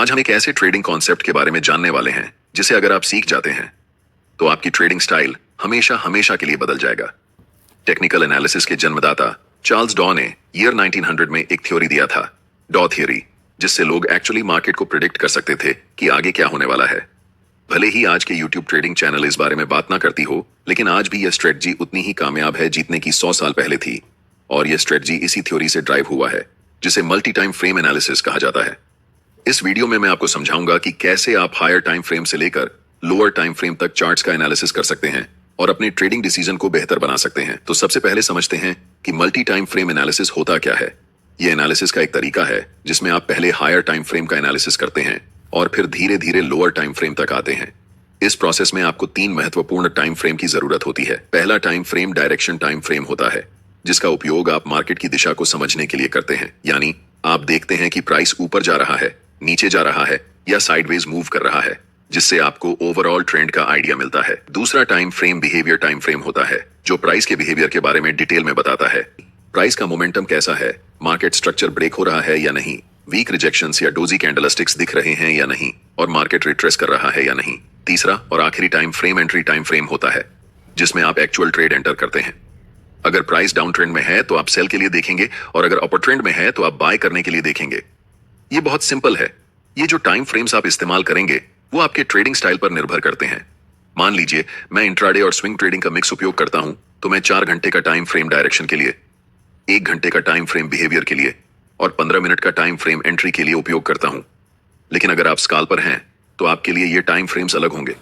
आज हम एक ऐसे ट्रेडिंग कॉन्सेप्ट के बारे में जानने वाले हैं जिसे अगर आप सीख जाते हैं तो आपकी ट्रेडिंग स्टाइल हमेशा हमेशा के लिए बदल जाएगा। टेक्निकल एनालिसिस के जन्मदाता चार्ल्स डॉ ने ईयर 1900 में एक थ्योरी दिया था, डॉ थ्योरी, जिससे लोग एक्चुअली मार्केट को प्रिडिक्ट कर सकते थे कि आगे क्या होने वाला है। भले ही आज के यूट्यूब ट्रेडिंग चैनल इस बारे में बात ना करती हो, लेकिन आज भी यह स्ट्रेटजी उतनी ही कामयाब है जितने की 100 साल पहले थी। और यह स्ट्रेटजी इसी थ्योरी से ड्राइव हुआ है जिसे मल्टी टाइम फ्रेम एनालिसिस कहा जाता है। इस वीडियो में मैं आपको समझाऊंगा कि कैसे आप हायर टाइम फ्रेम से लेकर लोअर टाइम फ्रेम तक चार्ट्स का एनालिसिस कर सकते हैं और अपने ट्रेडिंग डिसीजन को बेहतर बना सकते हैं। तो सबसे पहले समझते हैं कि मल्टी टाइम फ्रेम एनालिसिस होता क्या है। यह एनालिसिस का एक तरीका है जिसमें आप पहले हायर टाइम फ्रेम का एनालिसिस करते हैं और फिर धीरे धीरे लोअर टाइम फ्रेम तक आते हैं। इस प्रोसेस में आपको 3 महत्वपूर्ण टाइम फ्रेम की जरूरत होती है। पहला time frame direction time frame होता है, जिसका उपयोग आप मार्केट की दिशा को समझने के लिए करते हैं। यानी आप देखते हैं कि प्राइस ऊपर जा रहा है, नीचे जा रहा है या साइडवेज मूव कर रहा है, जिससे आपको ओवरऑल ट्रेंड का आइडिया मिलता है। दूसरा time frame behaviour time frame होता है, जो प्राइस के बिहेवियर के बारे में डिटेल में बताता है। प्राइस का मोमेंटम कैसा है, मार्केट स्ट्रक्चर ब्रेक हो रहा है या नहीं, वीक रिजेक्शंस या डोजी कैंडलस्टिक्स दिख रहे हैं या नहीं, और मार्केट रिट्रेस कर रहा है या नहीं। तीसरा और आखिरी time frame entry time frame होता है, जिसमें आप एक्चुअल ट्रेड एंटर करते हैं। अगर प्राइस डाउन ट्रेंड में है तो आप सेल के लिए देखेंगे और अगर अपर ट्रेंड में है तो आप बाय करने के लिए देखेंगे। ये बहुत सिंपल है। ये जो टाइम फ्रेम्स आप इस्तेमाल करेंगे वो आपके ट्रेडिंग स्टाइल पर निर्भर करते हैं। मान लीजिए मैं इंट्राडे और स्विंग ट्रेडिंग का मिक्स उपयोग करता हूं, तो मैं 4 घंटे का टाइम फ्रेम डायरेक्शन के लिए, 1 घंटे का टाइम फ्रेम बिहेवियर के लिए और 15 मिनट का टाइम फ्रेम एंट्री के लिए उपयोग करता हूं। लेकिन अगर आप स्काल्पर हैं तो आपके लिए ये टाइम फ्रेम्स अलग होंगे।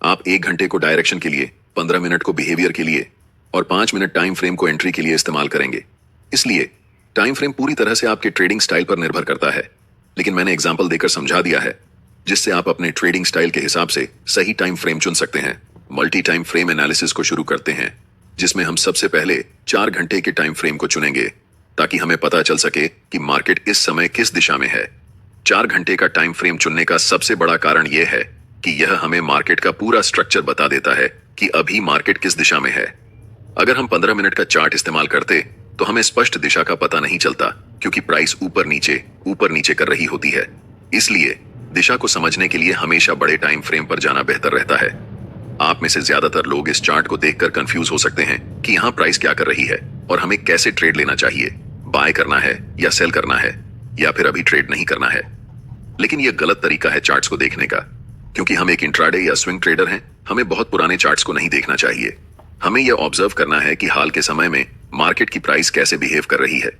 आप 1 घंटे को डायरेक्शन के लिए, 15 मिनट को बिहेवियर के लिए और 5 मिनट टाइम फ्रेम को एंट्री के लिए इस्तेमाल करेंगे। इसलिए टाइम फ्रेम पूरी तरह से आपके ट्रेडिंग स्टाइल पर निर्भर करता है, लेकिन मैंने एग्जांपल देकर समझा दिया है जिससे आप अपने ट्रेडिंग स्टाइल के हिसाब से सही टाइम फ्रेम चुन सकते हैं। मल्टी टाइम फ्रेम एनालिसिस को शुरू करते हैं, जिसमें हम सबसे पहले 4 घंटे के टाइम फ्रेम को चुनेंगे ताकि हमें पता चल सके कि मार्केट इस समय किस दिशा में है। 4 घंटे का टाइम फ्रेम चुनने का सबसे बड़ा कारण यह है कि यह हमें मार्केट का पूरा स्ट्रक्चर बता देता है कि अभी मार्केट किस दिशा में है। अगर हम 15 मिनट का चार्ट इस्तेमाल करते तो हमें स्पष्ट दिशा का पता नहीं चलता, क्योंकि प्राइस ऊपर नीचे कर रही होती है। इसलिए दिशा को समझने के लिए हमेशा बड़े टाइम फ्रेम पर जाना बेहतर रहता है। आप में से ज्यादातर लोग इस चार्ट को देखकर कंफ्यूज हो सकते हैं कि यहाँ प्राइस क्या कर रही है और हमें कैसे ट्रेड लेना चाहिए, बाय करना है या सेल करना है, या फिर अभी ट्रेड नहीं करना है। लेकिन यह गलत तरीका है चार्ट्स को देखने का, क्योंकि हम एक इंट्राडे या स्विंग ट्रेडर हैं। हमें बहुत पुराने चार्ट्स को नहीं देखना चाहिए। हमें यह ऑब्जर्व करना है कि हाल के समय में मार्केट की प्राइस कैसे बिहेव कर रही है।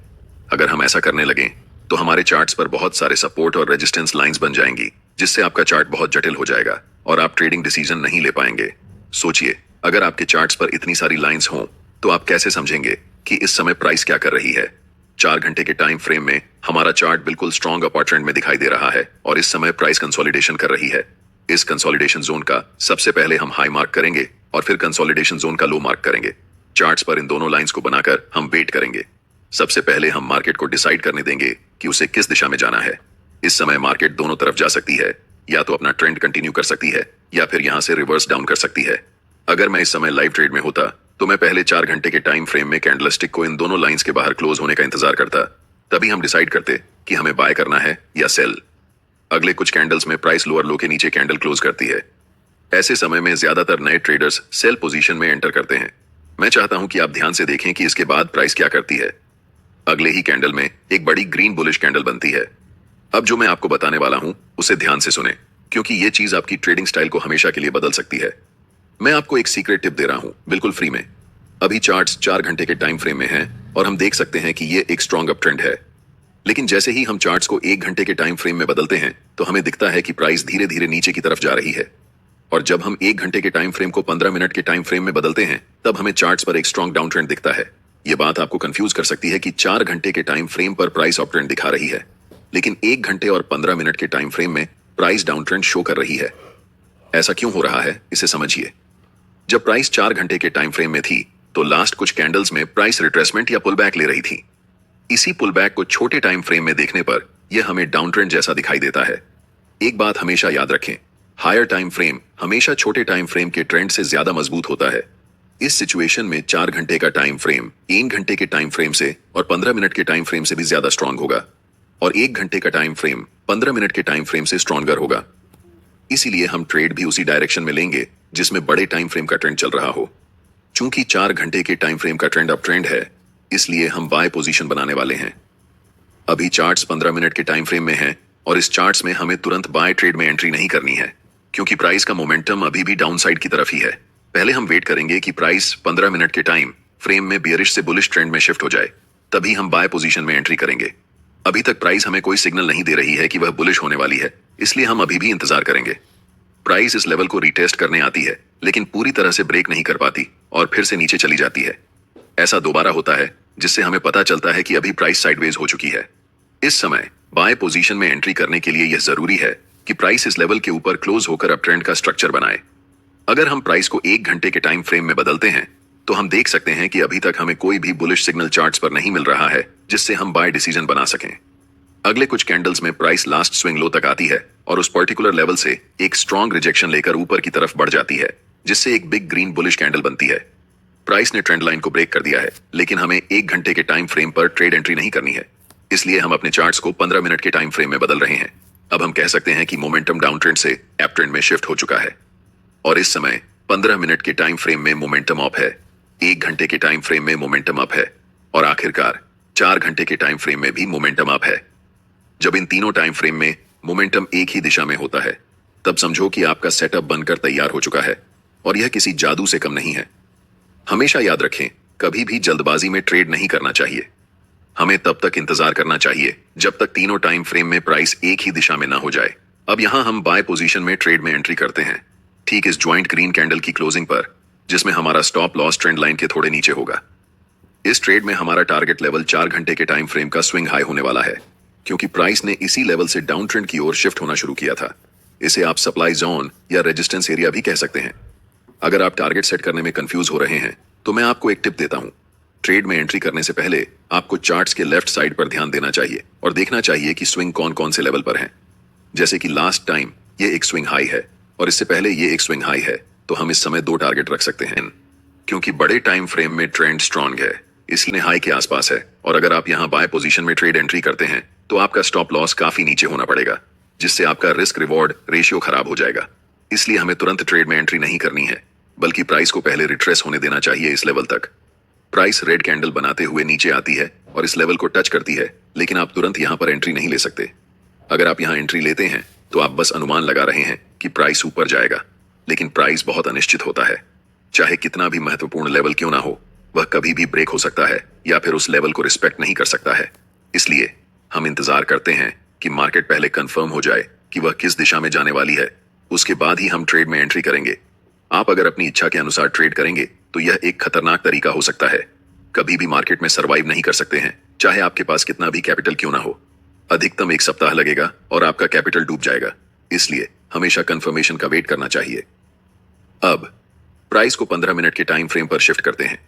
अगर हम ऐसा करने लगें तो हमारे चार्ट्स पर बहुत सारे सपोर्ट और रेजिस्टेंस लाइंस बन जाएंगी, जिससे आपका चार्ट बहुत जटिल हो जाएगा और आप ट्रेडिंग डिसीजन नहीं ले पाएंगे। सोचिए, अगर आपके चार्ट्स पर इतनी सारी लाइंस हों तो आप कैसे समझेंगे कि इस समय प्राइस क्या कर रही है। 4 घंटे के टाइम फ्रेम में हमारा चार्ट बिल्कुल स्ट्रॉन्ग अपर ट्रेंड में दिखाई दे रहा है और इस समय प्राइस कंसोलिडेशन कर रही है। इस कंसोलिडेशन जोन का सबसे पहले हम हाई मार्क करेंगे और फिर कंसोलिडेशन जोन का लो मार्क करेंगे। चार्ट्स पर इन दोनों लाइंस को बनाकर हम वेट करेंगे। सबसे पहले हम मार्केट को डिसाइड करने देंगे कि उसे किस दिशा में जाना है। इस समय मार्केट दोनों तरफ जा सकती है, या तो अपना ट्रेंड कंटिन्यू कर सकती है या फिर यहां से रिवर्स डाउन कर सकती है। अगर मैं इस समय लाइव ट्रेड में होता तो मैं पहले 4 घंटे के टाइम फ्रेम में कैंडलस्टिक को इन दोनों लाइंस के बाहर क्लोज होने का इंतजार करता। तभी हम डिसाइड करते कि हमें बाय करना है या सेल। अगले कुछ कैंडल्स में प्राइस लोअर लो के नीचे कैंडल क्लोज करती है। ऐसे समय में ज्यादातर नए ट्रेडर्स सेल पोजीशन में एंटर करते हैं। मैं चाहता हूं कि आप ध्यान से देखें कि इसके बाद प्राइस क्या करती है। अगले ही कैंडल में एक बड़ी ग्रीन बुलिश कैंडल बनती है। अब जो मैं आपको बताने वाला हूं उसे ध्यान से सुने, क्योंकि यह चीज आपकी ट्रेडिंग स्टाइल को हमेशा के लिए बदल सकती है। मैं आपको एक सीक्रेट टिप दे रहा हूं, बिल्कुल फ्री में। अभी चार्ट्स 4 घंटे के टाइम फ्रेम में हैं और हम देख सकते हैं कि यह एक स्ट्रॉन्ग अप ट्रेंड है। लेकिन जैसे ही हम चार्ट्स को 1 घंटे के टाइम फ्रेम में बदलते हैं तो हमें दिखता है कि प्राइस धीरे धीरे नीचे की तरफ जा रही है। और जब हम 1 घंटे के टाइम फ्रेम को 15 मिनट के टाइम फ्रेम में बदलते हैं तब हमें चार्ट्स पर एक स्ट्रॉन्ग डाउन ट्रेंड दिखता है। यह बात आपको कंफ्यूज कर सकती है कि 4 घंटे के टाइम फ्रेम पर प्राइस अप ट्रेंड दिखा रही है, लेकिन 1 घंटे और 15 मिनट के टाइम फ्रेम में प्राइस डाउन ट्रेंड शो कर रही है। ऐसा क्यों हो रहा है, इसे समझिए। जब प्राइस 4 घंटे के टाइम फ्रेम में थी तो लास्ट कुछ कैंडल्स में प्राइस रिट्रेसमेंट या पुल बैक ले रही थी। इसी पुल बैक को छोटे टाइम फ्रेम में देखने पर यह हमें डाउन ट्रेंड जैसा दिखाई देता है। एक बात हमेशा याद रखें, हायर टाइम फ्रेम हमेशा छोटे टाइम फ्रेम के ट्रेंड से ज्यादा मजबूत होता है। इस सिचुएशन में 4 घंटे का टाइम फ्रेम 1 घंटे के टाइम फ्रेम से और 15 मिनट के टाइम फ्रेम से भी ज्यादा स्ट्रांग होगा, और 1 घंटे का टाइम फ्रेम 15 मिनट के टाइम फ्रेम से स्ट्रॉन्गर होगा। इसीलिए हम ट्रेड भी उसी डायरेक्शन में लेंगे जिसमें बड़े टाइम फ्रेम का ट्रेंड चल रहा हो। चूंकि 4 घंटे के टाइम फ्रेम का ट्रेंड अप ट्रेंड है, इसलिए हम बाय पोजीशन बनाने वाले हैं। अभी चार्ट्स 15 मिनट के टाइम फ्रेम में हैं और इस चार्ट्स में हमें तुरंत बाय ट्रेड में एंट्री नहीं करनी है, क्योंकि प्राइस का मोमेंटम अभी भी डाउन साइड की तरफ ही है। पहले हम वेट करेंगे कि प्राइस 15 मिनट के टाइम फ्रेम में बियरिश से बुलिश ट्रेंड में शिफ्ट हो जाए, तभी हम बाय पोजीशन में एंट्री करेंगे। अभी तक प्राइस हमें कोई सिग्नल नहीं दे रही है कि वह बुलिश होने वाली है, इसलिए हम अभी भी इंतजार करेंगे। प्राइस इस लेवल को रीटेस्ट करने आती है, लेकिन पूरी तरह से ब्रेक नहीं कर पाती और फिर से नीचे चली जाती है। ऐसा दोबारा होता है, जिससे हमें पता चलता है कि अभी प्राइस साइडवेज हो चुकी है। इस समय बाय पोजीशन में एंट्री करने के लिए यह जरूरी है कि प्राइस इस लेवल के ऊपर क्लोज होकर अप ट्रेंड का स्ट्रक्चर बनाए। अगर हम प्राइस को 1 घंटे के टाइम फ्रेम में बदलते हैं, तो हम देख सकते हैं कि अभी तक हमें कोई भी बुलिश सिग्नल चार्ट्स पर नहीं मिल रहा है जिससे हम बाय डिसीजन बना सकें। अगले कुछ कैंडल्स में प्राइस लास्ट स्विंग लो तक आती है और उस पर्टिकुलर लेवल से एक स्ट्रॉन्ग रिजेक्शन लेकर ऊपर की तरफ बढ़ जाती है, जिससे एक बिग ग्रीन बुलिश कैंडल बनती है। प्राइस ने ट्रेंड लाइन को ब्रेक कर दिया है, लेकिन हमें 1 घंटे के टाइम फ्रेम पर ट्रेड एंट्री नहीं करनी है, इसलिए हम अपने चार्ट्स को 15 मिनट के टाइम फ्रेम में बदल रहे हैं। अब हम कह सकते हैं कि मोमेंटम डाउन ट्रेंड से अप ट्रेंड में शिफ्ट हो चुका है और इस समय 15 मिनट के टाइम फ्रेम में मोमेंटम अप है, 1 घंटे के टाइम फ्रेम में मोमेंटम अप है और आखिरकार 4 घंटे के टाइम फ्रेम में भी मोमेंटम अप है। जब इन तीनों टाइम फ्रेम में मोमेंटम एक ही दिशा में होता है, तब समझो कि आपका सेटअप बनकर तैयार हो चुका है और यह किसी जादू से कम नहीं है। हमेशा याद रखें, कभी भी जल्दबाजी में ट्रेड नहीं करना चाहिए। हमें तब तक इंतजार करना चाहिए जब तक तीनों टाइम फ्रेम में प्राइस एक ही दिशा में ना हो जाए। अब यहां हम बाय पोजीशन में ट्रेड में एंट्री करते हैं, ठीक इस ज्वाइंट ग्रीन कैंडल की क्लोजिंग पर, जिसमें हमारा स्टॉप लॉस ट्रेंड लाइन के थोड़े नीचे होगा। इस ट्रेड में हमारा टारगेट लेवल 4 घंटे के टाइम फ्रेम का स्विंग हाई होने वाला है, क्योंकि प्राइस ने इसी लेवल से डाउन ट्रेंड की ओर शिफ्ट होना शुरू किया था। इसे आप सप्लाई जोन या रेजिस्टेंस एरिया भी कह सकते हैं। अगर आप टारगेट सेट करने में कंफ्यूज हो रहे हैं, तो मैं आपको एक टिप देता हूं। ट्रेड में एंट्री करने से पहले आपको चार्ट्स के लेफ्ट साइड पर ध्यान देना चाहिए और देखना चाहिए कि स्विंग कौन कौन से लेवल पर है। जैसे कि लास्ट टाइम ये एक स्विंग हाई है और इससे पहले ये एक स्विंग हाई है, तो हम इस समय 2 टारगेट रख सकते हैं। क्योंकि बड़े टाइम फ्रेम में ट्रेंड स्ट्रॉन्ग है, इसलिए हाई के आसपास है, और अगर आप यहाँ बाय पोजीशन में ट्रेड एंट्री करते हैं, तो आपका स्टॉप लॉस काफी नीचे होना पड़ेगा, जिससे आपका रिस्क रिवॉर्ड रेशियो खराब हो जाएगा। इसलिए हमें तुरंत ट्रेड में एंट्री नहीं करनी है, बल्कि प्राइस को पहले रिट्रेस होने देना चाहिए इस लेवल तक। प्राइस रेड कैंडल बनाते हुए नीचे आती है और इस लेवल को टच करती है, लेकिन आप तुरंत यहाँ पर एंट्री नहीं ले सकते। अगर आप यहाँ एंट्री लेते हैं, तो आप बस अनुमान लगा रहे हैं कि प्राइस ऊपर जाएगा, लेकिन प्राइस बहुत अनिश्चित होता है। चाहे कितना भी महत्वपूर्ण लेवल क्यों ना हो, वह कभी भी ब्रेक हो सकता है या फिर उस लेवल को रिस्पेक्ट नहीं कर सकता है। इसलिए हम इंतजार करते हैं कि मार्केट पहले कंफर्म हो जाए कि वह किस दिशा में जाने वाली है, उसके बाद ही हम ट्रेड में एंट्री करेंगे। आप अगर अपनी इच्छा के अनुसार ट्रेड करेंगे, तो यह एक खतरनाक तरीका हो सकता है। कभी भी मार्केट में सरवाइव नहीं कर सकते हैं, चाहे आपके पास कितना भी कैपिटल क्यों ना हो। अधिकतम 1 सप्ताह लगेगा और आपका कैपिटल डूब जाएगा। इसलिए हमेशा कंफर्मेशन का वेट करना चाहिए। अब प्राइस को 15 मिनट के टाइम फ्रेम पर शिफ्ट करते हैं।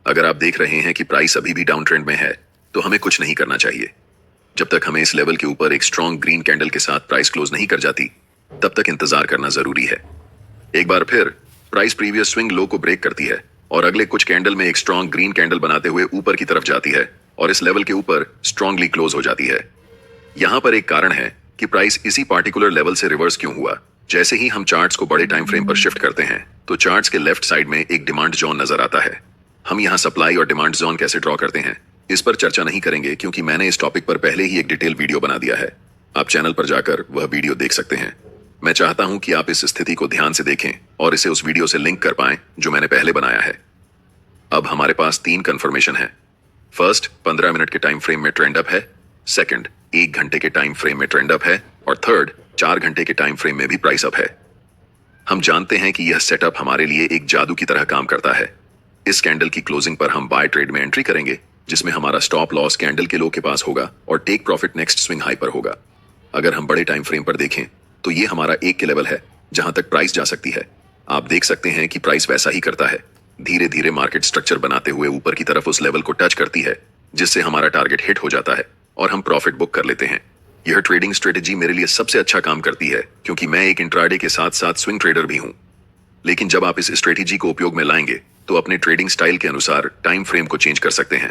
अगर आप देख रहे हैं कि प्राइस अभी भी डाउन ट्रेंड में है, तो हमें कुछ नहीं करना चाहिए। जब तक हमें इस लेवल के ऊपर एक स्ट्रॉन्ग ग्रीन कैंडल के साथ प्राइस क्लोज नहीं कर जाती, तब तक इंतजार करना जरूरी है। एक बार फिर प्राइस प्रीवियस स्विंग लो को ब्रेक करती है और अगले कुछ कैंडल में एक स्ट्रॉन्ग ग्रीन कैंडल बनाते हुए ऊपर की तरफ जाती है और इस लेवल के ऊपर स्ट्रॉन्गली क्लोज हो जाती है। यहाँ पर एक कारण है कि प्राइस इसी पार्टिकुलर लेवल से रिवर्स क्यों हुआ। जैसे ही हम चार्ट्स को बड़े टाइम फ्रेम पर शिफ्ट करते हैं, तो चार्ट्स के लेफ्ट साइड में एक डिमांड जोन नजर आता है। हम यहाँ सप्लाई और डिमांड जोन कैसे ड्रॉ करते हैं, इस पर चर्चा नहीं करेंगे, क्योंकि मैंने इस टॉपिक पर पहले ही एक डिटेल वीडियो बना दिया है। आप चैनल पर जाकर वह वीडियो देख सकते हैं। मैं चाहता हूं कि आप इस स्थिति को ध्यान से देखें और इसे उस वीडियो से लिंक कर पाएं जो मैंने पहले बनाया है। अब हमारे पास 3 कंफर्मेशन है। फर्स्ट, 15 मिनट के टाइम फ्रेम में ट्रेंड अप है। सेकंड, 1 घंटे के टाइम फ्रेम में ट्रेंड अप है। और थर्ड, 4 घंटे के टाइम फ्रेम में भी प्राइस अप है। हम जानते हैं कि यह सेटअप हमारे लिए एक जादू की तरह काम करता है। इस कैंडल की क्लोजिंग पर हम बाय ट्रेड में एंट्री करेंगे, जिसमें हमारा स्टॉप लॉस कैंडल के लो के पास होगा और take profit next swing high पर होगा। अगर हम बड़े टाइम फ्रेम पर देखें, तो ये हमारा 1 के लेवल है जहां तक प्राइस जा सकती है। आप देख सकते हैं कि प्राइस वैसा ही करता है, धीरे धीरे मार्केट स्ट्रक्चर बनाते हुए ऊपर की तरफ उस लेवल को टच करती है, जिससे हमारा टारगेट हिट हो जाता है और हम प्रॉफिट बुक कर लेते हैं। यह ट्रेडिंग स्ट्रेटेजी मेरे लिए सबसे अच्छा काम करती है, क्योंकि मैं एक इंट्राडे के साथ साथ स्विंग ट्रेडर भी हूं। लेकिन जब आप इस स्ट्रेटेजी को उपयोग में लाएंगे, तो अपने ट्रेडिंग स्टाइल के अनुसार टाइम फ्रेम को चेंज कर सकते हैं।